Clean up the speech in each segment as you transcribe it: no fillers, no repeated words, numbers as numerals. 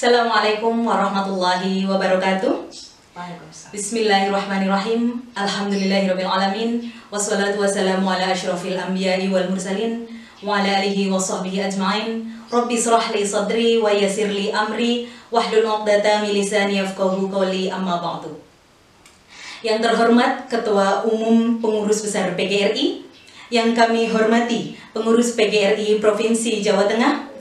Assalamualaikum warahmatullahi wabarakatuh. Waalaikumsalam. Bismillahirrahmanirrahim. Alhamdulillahirrabbilalamin. Wassalatu wassalamu ala asyrafil anbiya'i wal mursalin wa ala alihi wa sahbihi ajma'in. Rabbi shrah li sadri wa yassir li amri wahlul 'uqdatam min lisani yafqahu qawli, amma ba'du. Yang terhormat Ketua Umum Pengurus Besar PGRI, yang kami hormati Pengurus PGRI Provinsi Jawa Tengah,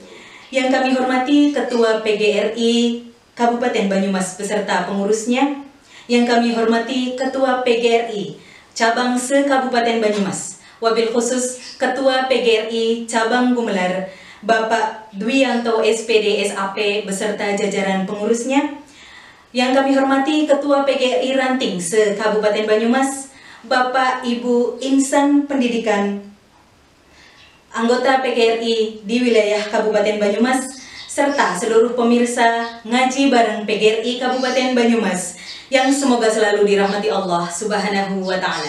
yang kami hormati Ketua PGRI Kabupaten Banyumas beserta pengurusnya, yang kami hormati Ketua PGRI Cabang se-Kabupaten Banyumas, wabil khusus Ketua PGRI Cabang Gumelar, Bapak Dwianto SPD SAP beserta jajaran pengurusnya, yang kami hormati Ketua PGRI Ranting se-Kabupaten Banyumas, Bapak Ibu Insan Pendidikan, anggota PGRI di wilayah Kabupaten Banyumas, serta seluruh pemirsa ngaji bareng PGRI Kabupaten Banyumas yang semoga selalu dirahmati Allah Subhanahu wa Ta'ala.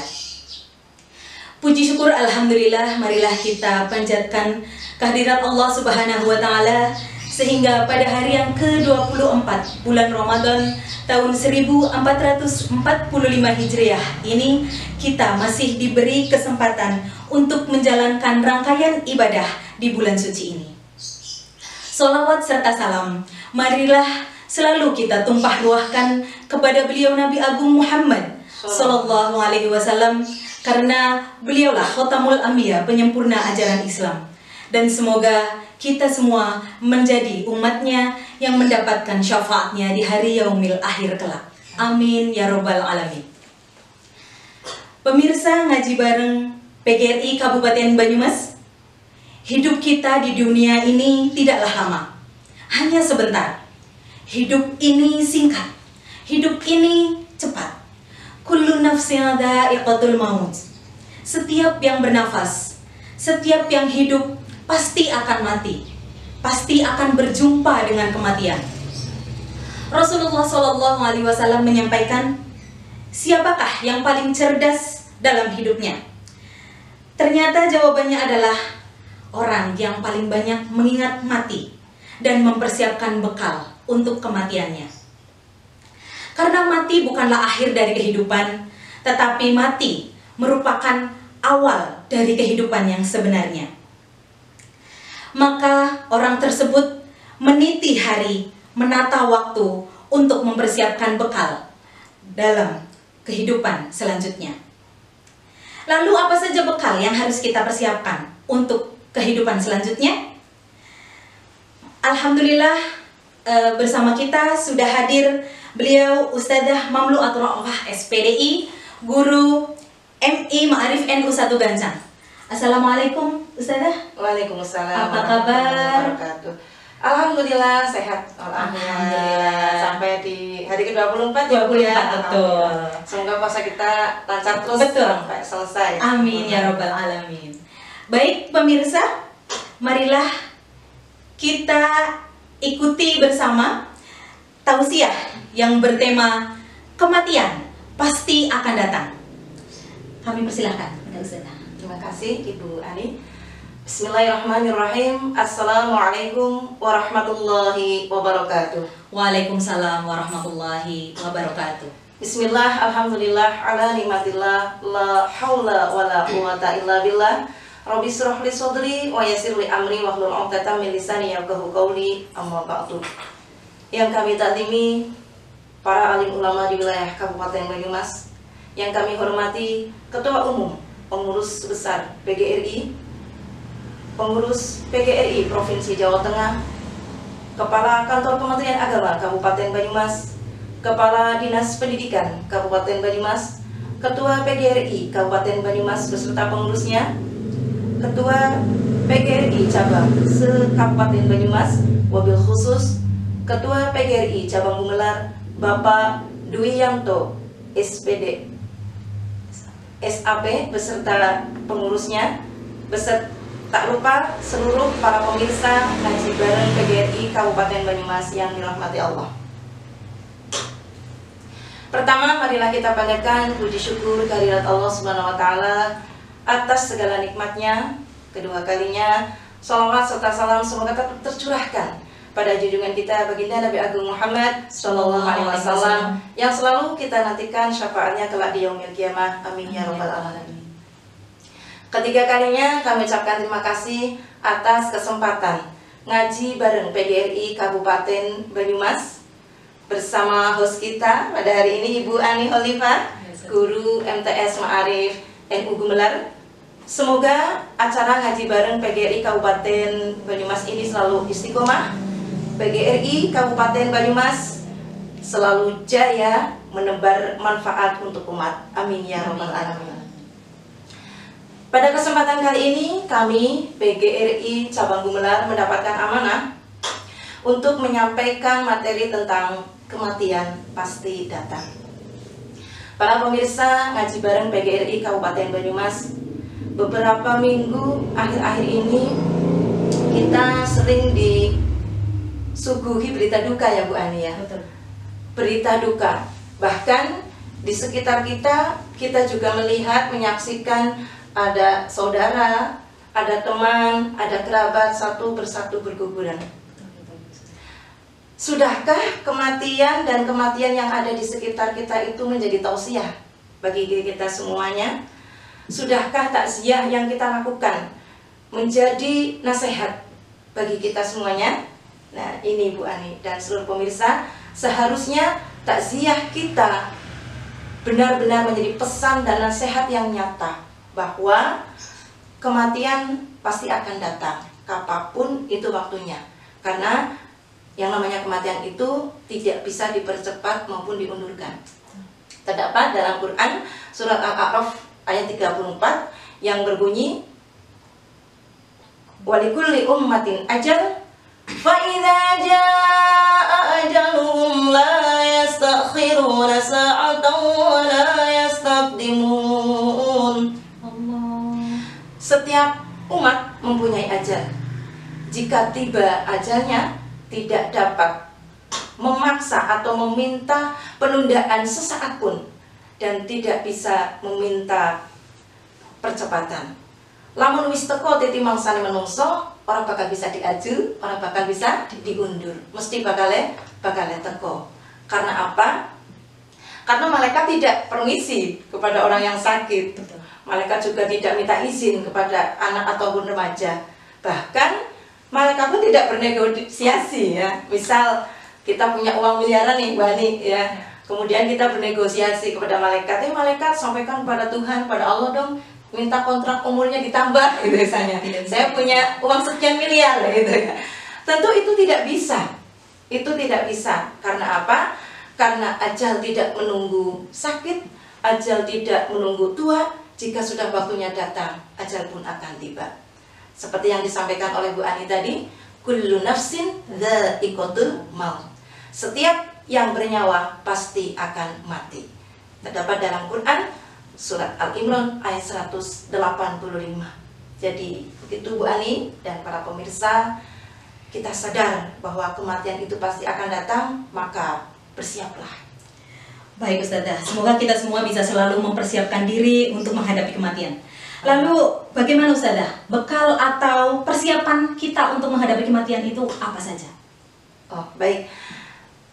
Puji syukur Alhamdulillah, marilah kita panjatkan kehadirat Allah Subhanahu wa Ta'ala sehingga pada hari yang ke-24 bulan Ramadan tahun 1445 Hijriah ini kita masih diberi kesempatan untuk menjalankan rangkaian ibadah di bulan suci ini. Sholawat serta salam marilah selalu kita tumpah ruahkan kepada beliau Nabi Agung Muhammad Sallallahu Alaihi Wasallam, karena beliaulah khotamul anbiya, penyempurna ajaran Islam. Dan semoga kita semua menjadi umatnya yang mendapatkan syafaatnya di hari yaumil akhir kelak. Amin ya robbal alamin. Pemirsa ngaji bareng PGRI Kabupaten Banyumas, hidup kita di dunia ini tidaklah lama, hanya sebentar. Hidup ini singkat, hidup ini cepat. Kullu nafsin dha'iqatul maut. Setiap yang bernafas, setiap yang hidup pasti akan mati, pasti akan berjumpa dengan kematian. Rasulullah SAW menyampaikan, siapakah yang paling cerdas dalam hidupnya? Ternyata jawabannya adalah orang yang paling banyak mengingat mati dan mempersiapkan bekal untuk kematiannya. Karena mati bukanlah akhir dari kehidupan, tetapi mati merupakan awal dari kehidupan yang sebenarnya. Maka orang tersebut meniti hari, menata waktu untuk mempersiapkan bekal dalam kehidupan selanjutnya. Lalu apa saja bekal yang harus kita persiapkan untuk kehidupan selanjutnya? Alhamdulillah bersama kita sudah hadir beliau Ustadzah Mamlu'atul Ra'afah SPDI, Guru MI Ma'arif NU 1 Gancang. Assalamualaikum Ustadzah. Waalaikumsalam. Apa kabar? Alhamdulillah sehat. Alhamdulillah. Sampai di hari ke-24 ya Bu ya. Betul. Semoga puasa kita lancar terus sampai selesai. Amin ya robbal alamin. Baik pemirsa, marilah kita ikuti bersama tausiah yang bertema kematian pasti akan datang. Kami persilahkan kepada Ustadzah. Terima kasih Ibu Ani. Bismillahirrahmanirrahim. Assalamualaikum warahmatullahi wabarakatuh. Waalaikumsalam warahmatullahi wabarakatuh. Bismillah, alhamdulillah, ala nikmatillah, la haula wa la quwata illa billah. Rabbi shrah li sadri wa yassir li amri wahlul 'uqdatam min lisani yafqahu qawli, amma ba'du. Yang kami takdimi para alim ulama di wilayah Kabupaten Banyumas, yang kami hormati Ketua Umum Pengurus Besar PGRI, Pengurus PGRI Provinsi Jawa Tengah, Kepala Kantor Kementerian Agama Kabupaten Banyumas, Kepala Dinas Pendidikan Kabupaten Banyumas, Ketua PGRI Kabupaten Banyumas beserta pengurusnya, Ketua PGRI Cabang se-Kabupaten Banyumas, wabil khusus Ketua PGRI Cabang Gumelar, Bapak Dwianto SPD SAP beserta pengurusnya, tak lupa seluruh para pemirsa ngaji bareng PGRI Kabupaten Banyumas yang dirahmati Allah. Pertama, marilah kita panjatkan puji syukur kehadirat Allah Subhanahu wa Ta'ala atas segala nikmatnya. Kedua kalinya, sholawat serta salam semoga tetap tercurahkan pada junjungan kita baginda Nabi Agung Muhammad Sallallahu Alaihi Wasallam yang selalu kita nantikan syafaatnya kelak di yaumil kiamah. Amin ya rabbal alamin. Ketiga kalinya kami ucapkan terima kasih atas kesempatan ngaji bareng PGRI Kabupaten Banyumas bersama host kita pada hari ini Ibu Ani Holifah, Guru MTS Ma'arif NU Gumelar. Semoga acara ngaji bareng PGRI Kabupaten Banyumas ini selalu istiqomah. PGRI Kabupaten Banyumas selalu jaya menebar manfaat untuk umat. Amin ya rabbal alamin. Pada kesempatan kali ini kami PGRI Cabang Gumelar mendapatkan amanah untuk menyampaikan materi tentang kematian pasti datang. Para pemirsa ngaji bareng PGRI Kabupaten Banyumas, beberapa minggu akhir-akhir ini kita sering disuguhi berita duka ya Bu Ani ya. Betul. Berita duka. Bahkan di sekitar kita juga melihat, menyaksikan ada saudara, ada teman, ada kerabat satu persatu berguguran. Sudahkah kematian dan kematian yang ada di sekitar kita itu menjadi tausiah bagi kita semuanya? Sudahkah takziah yang kita lakukan menjadi nasihat bagi kita semuanya? Nah, ini Bu Ani dan seluruh pemirsa, seharusnya takziah kita benar-benar menjadi pesan dan nasihat yang nyata bahwa kematian pasti akan datang kapanpun itu waktunya, karena yang namanya kematian itu tidak bisa dipercepat maupun diundurkan. Terdapat dalam Quran surat Al-A'raf ayat 34 yang berbunyi, walikulli ummatin ajal fa idza jaa ajaluhum la yastakhiruna sa'atan wa la yastaqdimun. Setiap umat mempunyai ajal. Jika tiba ajalnya, tidak dapat memaksa atau meminta penundaan sesaat pun, dan tidak bisa meminta percepatan. Lamun wis teko titi mangsane menungso, orang bakal bisa diaju, orang bakal bisa diundur. Mesti bakal teko. Karena apa? Karena malaikat tidak permisi kepada orang yang sakit. Malaikat juga tidak minta izin kepada anak ataupun remaja. Bahkan malaikat pun tidak bernegosiasi ya. Misal kita punya uang miliaran nih Bani ya. Kemudian kita bernegosiasi kepada malaikat. Malaikat sampaikan kepada Tuhan, pada Allah dong, minta kontrak umurnya ditambah gitu misalnya. Saya punya uang sekian miliar gitu ya. Tentu itu tidak bisa. Itu tidak bisa. Karena apa? Karena ajal tidak menunggu sakit, ajal tidak menunggu tua. Jika sudah waktunya datang, ajal pun akan tiba. Seperti yang disampaikan oleh Bu Ani tadi, kullu nafsin dha'iqatul maut. Setiap yang bernyawa pasti akan mati. Terdapat dalam Quran surat Al-Imran ayat 185. Jadi begitu Bu Ani dan para pemirsa, kita sadar bahwa kematian itu pasti akan datang, maka bersiaplah. Baik Ustazah, semoga kita semua bisa selalu mempersiapkan diri untuk menghadapi kematian. Lalu bagaimana Ustazah, bekal atau persiapan kita untuk menghadapi kematian itu apa saja? Oh baik,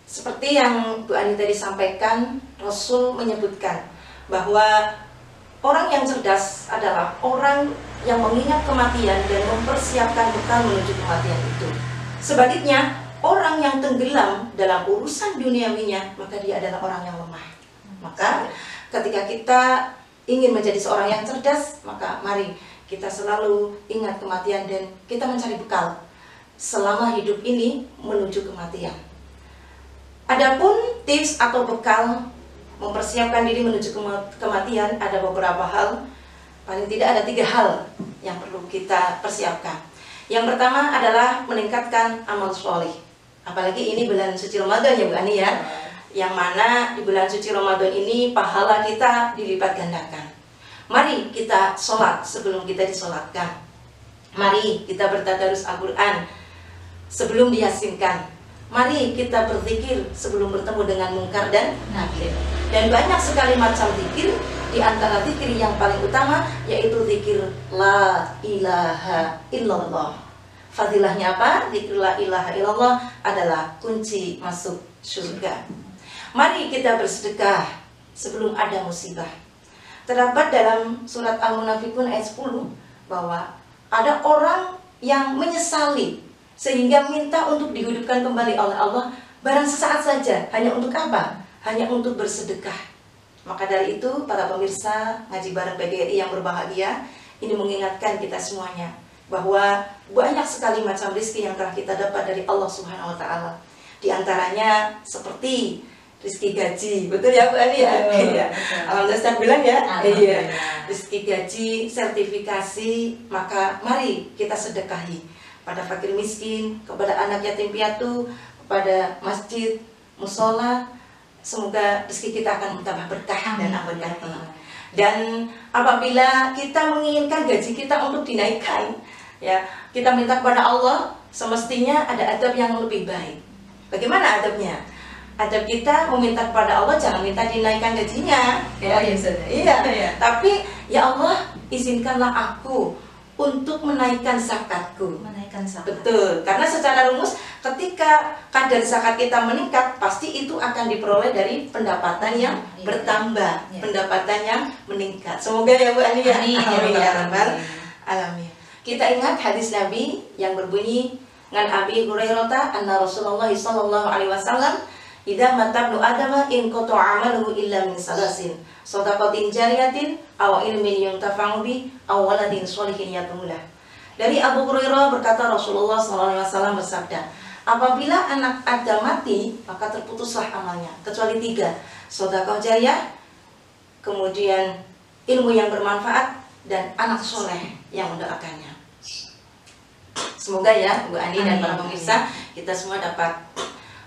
seperti yang Bu Ani tadi sampaikan, Rasul menyebutkan bahwa orang yang cerdas adalah orang yang mengingat kematian dan mempersiapkan bekal menuju kematian itu. Sebaliknya, orang yang tenggelam dalam urusan duniawinya, maka dia adalah orang yang lemah. Maka ketika kita ingin menjadi seorang yang cerdas, maka mari kita selalu ingat kematian dan kita mencari bekal selama hidup ini menuju kematian. Adapun tips atau bekal mempersiapkan diri menuju kematian, ada beberapa hal. Paling tidak ada 3 hal yang perlu kita persiapkan. Yang pertama adalah meningkatkan amal sholih. Apalagi ini bulan suci Ramadan ya Bu Ani ya, yang mana di bulan suci Ramadan ini pahala kita dilipat gandakan. Mari kita sholat sebelum kita disolatkan. Mari kita bertadarus Al-Quran sebelum diyasinkan. Mari kita berzikir sebelum bertemu dengan mungkar dan nakir. Dan banyak sekali macam zikir. Di antara zikir yang paling utama yaitu zikir La ilaha illallah. Fadilahnya apa? Dzikrul la ilaha illallah adalah kunci masuk surga. Mari kita bersedekah sebelum ada musibah. Terdapat dalam surat Al-Munafikun ayat 10 bahwa ada orang yang menyesali sehingga minta untuk dihidupkan kembali oleh Allah barang sesaat saja. Hanya untuk apa? Hanya untuk bersedekah. Maka dari itu para pemirsa ngaji bareng PGRI yang berbahagia, ini mengingatkan kita semuanya bahwa banyak sekali macam rezeki yang telah kita dapat dari Allah Subhanahu wa taala. Di antaranya seperti rezeki gaji. Betul ya Bu Ani ya? Iya. Alhamdulillah saya bilang ya. Iya. Rezeki gaji, sertifikasi, maka mari kita sedekahi pada fakir miskin, kepada anak yatim piatu, kepada masjid, musola. Semoga rezeki kita akan bertambah berkah dan berkati. Dan apabila kita menginginkan gaji kita untuk dinaikkan, ya, kita minta kepada Allah, semestinya ada adab yang lebih baik. Bagaimana adabnya? Adab kita meminta kepada Allah, jangan minta dinaikkan gajinya, ya. Iya. Tapi ya Allah, izinkanlah aku untuk menaikkan zakatku. Menaikkan zakat. Betul, karena secara rumus ketika kadar zakat kita meningkat, pasti itu akan diperoleh dari pendapatan yang bertambah, pendapatan yang meningkat. Semoga ya Bu Ani ya. Amin ya rabbal alamin. Kita ingat hadis Nabi yang berbunyi, ngan Abi Hurairah anna Rasulullah sallallahu alaihi wasallam idza matabnu adama in qata amaluhu illa min salasin shadaqatin jariyatin aw ilmin yuntafa'u bi aw waladin sholihin yatumulah. Dari Abu Hurairah berkata Rasulullah sallallahu alaihi wasallam bersabda, apabila anak Adam mati maka terputuslah amalnya kecuali 3, sedekah jariyah, kemudian ilmu yang bermanfaat, dan anak soleh yang mendoakannya. Semoga ya Bu Ani dan para pemirsa kita semua dapat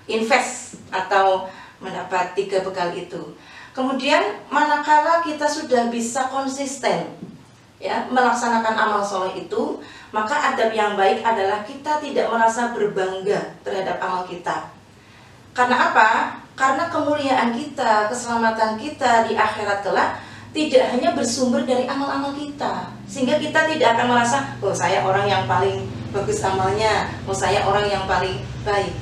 invest atau mendapat 3 bekal itu. Kemudian manakala kita sudah bisa konsisten ya melaksanakan amal soleh itu, maka adab yang baik adalah kita tidak merasa berbangga terhadap amal kita. Karena apa? Karena kemuliaan kita, keselamatan kita di akhirat kelak tidak hanya bersumber dari amal-amal kita, sehingga kita tidak akan merasa, oh saya orang yang paling bagus amalnya, oh saya orang yang paling baik.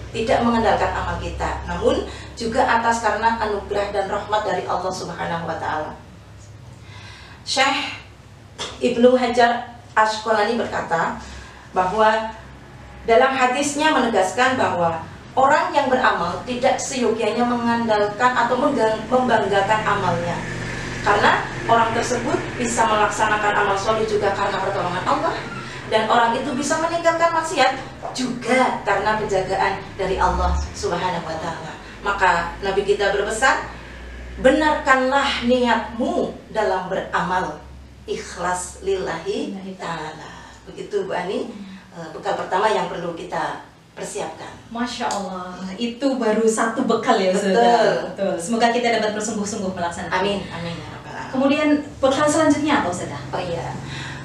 Tidak mengandalkan amal kita, namun juga atas karena anugerah dan rahmat dari Allah Subhanahu wa taala. Syekh Ibnu Hajar Asqalani berkata bahwa dalam hadisnya menegaskan bahwa orang yang beramal tidak seyogianya mengandalkan atau membanggakan amalnya, karena orang tersebut bisa melaksanakan amal soleh juga karena pertolongan Allah, dan orang itu bisa meninggalkan maksiat juga karena penjagaan dari Allah Subhanahu wa taala. Maka Nabi kita berpesan, benarkanlah niatmu dalam beramal, ikhlas lillahi ta'ala. Begitu Bu Ani, bekal pertama yang perlu kita persiapkan. Masya Allah, itu baru satu bekal ya Ustazah. Betul. Semoga kita dapat bersungguh-sungguh melaksanakan. Amin, amin ya rabbal alamin. Kemudian bekal selanjutnya apa Ustazah? Oh iya,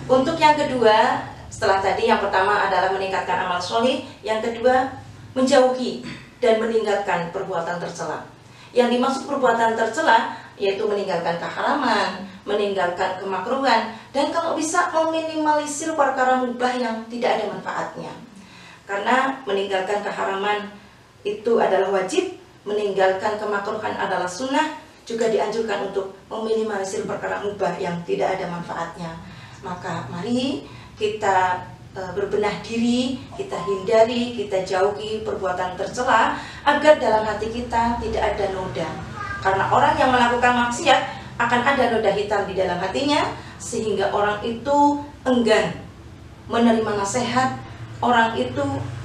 untuk yang kedua, setelah tadi yang pertama adalah meningkatkan amal soleh, yang kedua menjauhi dan meninggalkan perbuatan tercela. Yang dimaksud perbuatan tercela yaitu meninggalkan keharaman, meninggalkan kemakruhan, dan kalau bisa meminimalisir perkara mubah yang tidak ada manfaatnya. Karena meninggalkan keharaman itu adalah wajib, meninggalkan kemakruhan adalah sunnah, juga dianjurkan untuk meminimalisir perkara mubah yang tidak ada manfaatnya. Maka mari kita berbenah diri, kita hindari, kita jauhi perbuatan tercela agar dalam hati kita tidak ada noda. Karena orang yang melakukan maksiat akan ada noda hitam di dalam hatinya, sehingga orang itu enggan menerima nasihat, orang itu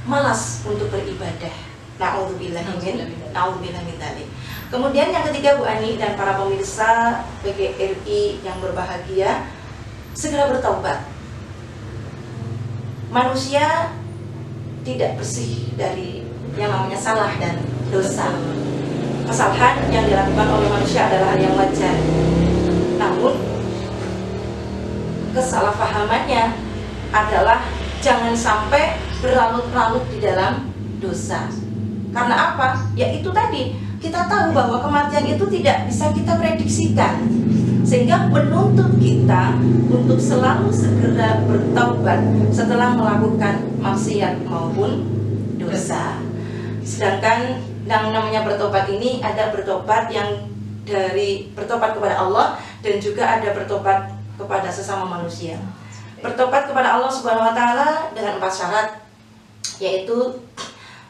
malas untuk beribadah. Na'udzubillah min dzalik. Kemudian yang ketiga Bu Ani dan para pemirsa PGRI yang berbahagia, segera bertaubat. Manusia tidak bersih dari yang namanya salah dan dosa. Kesalahan yang dilakukan oleh manusia adalah hal yang wajar. Namun kesalahpahamannya adalah jangan sampai berlarut-larut di dalam dosa. Karena apa? Ya itu tadi, kita tahu bahwa kematian itu tidak bisa kita prediksikan. sehingga menuntut kita untuk selalu segera bertaubat setelah melakukan maksiat maupun dosa. Sedangkan yang namanya bertobat ini ada bertobat yang dari bertobat kepada Allah dan juga ada bertobat kepada sesama manusia. Bertobat kepada Allah Subhanahu wa taala dengan 4 syarat, yaitu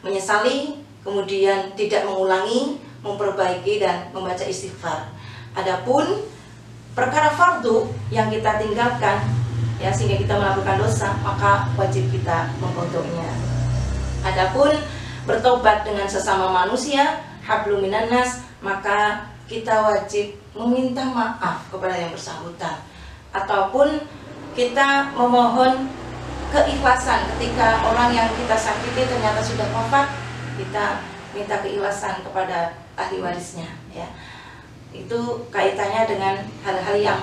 menyesali, kemudian tidak mengulangi, memperbaiki dan membaca istighfar. Adapun perkara fardu yang kita tinggalkan ya sehingga kita melakukan dosa, maka wajib kita mengkodoknya. Adapun bertobat dengan sesama manusia, hablum minan nas, maka kita wajib meminta maaf kepada yang bersangkutan, ataupun kita memohon keikhlasan ketika orang yang kita sakiti ternyata sudah wafat, kita minta keikhlasan kepada ahli warisnya ya. Itu kaitannya dengan hal-hal yang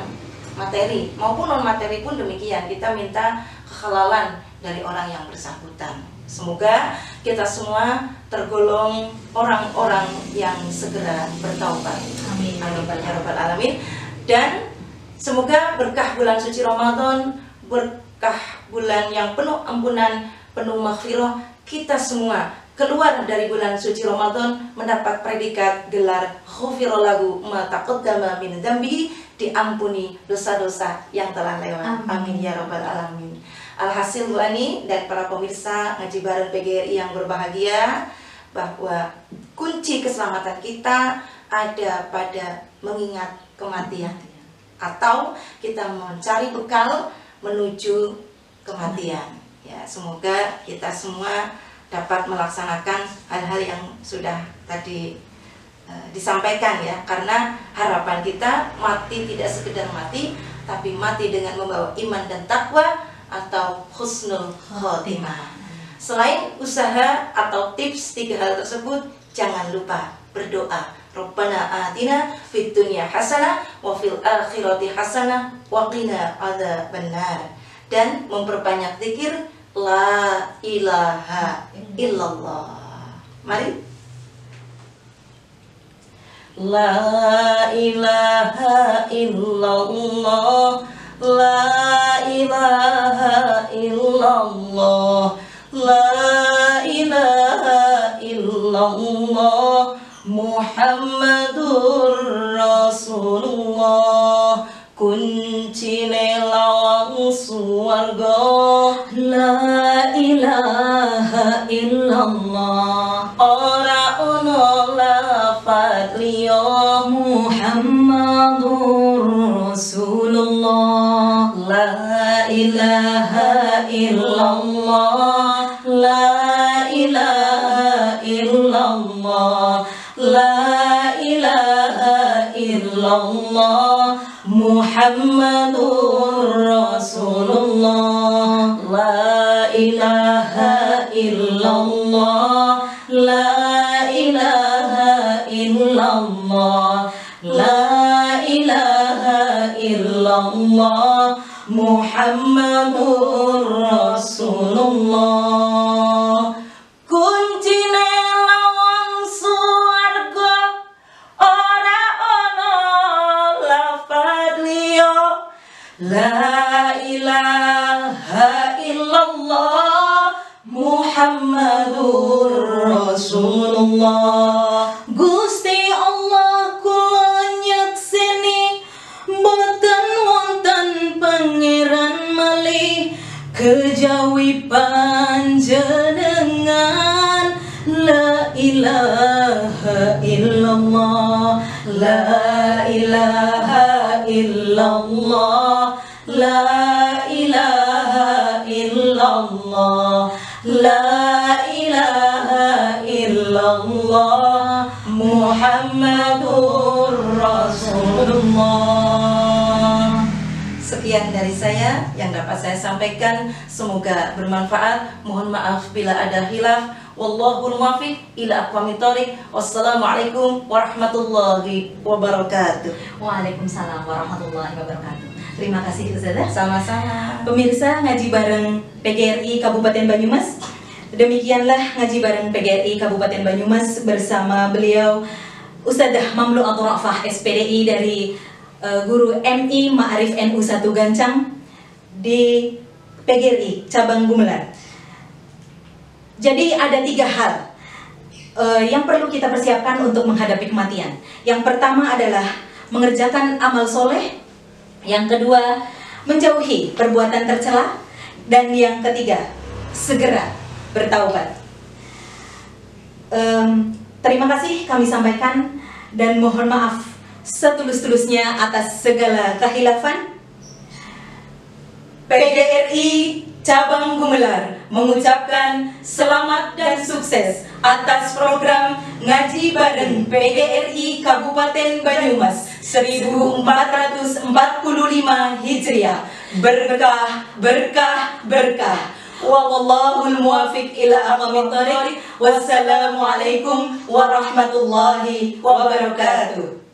materi maupun non materi pun demikian, kita minta kehalalan dari orang yang bersangkutan. Semoga kita semua tergolong orang-orang yang segera bertaubat. Amin. Amin ya rabbal alamin. Dan semoga berkah bulan suci Ramadan, berkah bulan yang penuh ampunan, penuh maghfirah, kita semua keluar dari bulan suci Ramadan mendapat predikat gelar ghufira lahu ma taqaddama min dzambi, diampuni dosa-dosa yang telah lewat. Amin ya rabbal alamin. Alhasil Bu Ani dan para pemirsa Ngaji Bareng PGRI yang berbahagia, bahwa kunci keselamatan kita ada pada mengingat kematian atau kita mencari bekal menuju kematian. Ya, semoga kita semua dapat melaksanakan hal-hal yang sudah tadi disampaikan ya, karena harapan kita mati tidak sekedar mati, tapi mati dengan membawa iman dan takwa atau husnul khotimah. Selain usaha atau tips 3 hal tersebut, jangan lupa berdoa. Rabbana atina fid dunya hasanah wa fil akhirati hasanah wa qina adzabannar. Dan memperbanyak zikir la ilaha illallah. Mari. La ilaha illallah, la ilaha illallah, la ilaha illallah, Muhammadur Rasulullah. Kunci lawang swarga, La ilaha illallah, ora ono lafadz liya, Muhammadur Rasulullah. la ilaha illallah, la ilaha illallah, la ilaha illallah, Muhammadur Rasulullah. La ilaha illallah, la ilaha illallah, la ilaha illallah, Muhammadur Rasulullah. Kuncine lawang swarga, ora ono lafadz liya, la ilaha illallah, Muhammadur Rasulullah. Gusti Allah kula nyakseni boten wonten pangeran malih kejawi panjenengan. La ilaha illallah, la ilaha illallah, la ilaha illallah, la ilaha illallah, Muhammadur Rasulullah. Sekian dari saya yang dapat saya sampaikan, semoga bermanfaat. Mohon maaf bila ada khilaf. Wallahul muwaffiq ila aqwamit thoriq. Wassalamualaikum warahmatullahi wabarakatuh. Waalaikumsalam warahmatullahi wabarakatuh. Terima kasih Ustazah. Sama-sama. Pemirsa Ngaji Bareng PGRI Kabupaten Banyumas, demikianlah Ngaji Bareng PGRI Kabupaten Banyumas bersama beliau Ustazah Mamlu Abdul Rafah SPDI dari Guru MI Ma'arif NU 1 Gancang di PGRI Cabang Gumelar. Jadi ada 3 hal yang perlu kita persiapkan untuk menghadapi kematian. Yang pertama adalah mengerjakan amal soleh. Yang kedua, menjauhi perbuatan tercela. Dan yang ketiga, segera bertaubat. Terima kasih kami sampaikan dan mohon maaf setulus-tulusnya atas segala kehilafan. PGRI Cabang Gumelar mengucapkan selamat dan sukses atas program Ngaji Bareng PGRI Kabupaten Banyumas 1445 Hijriah. Berkah, berkah, berkah. Wallahul muwafiq ila aqwamit thoriq. Wassalamualaikum warahmatullahi wabarakatuh.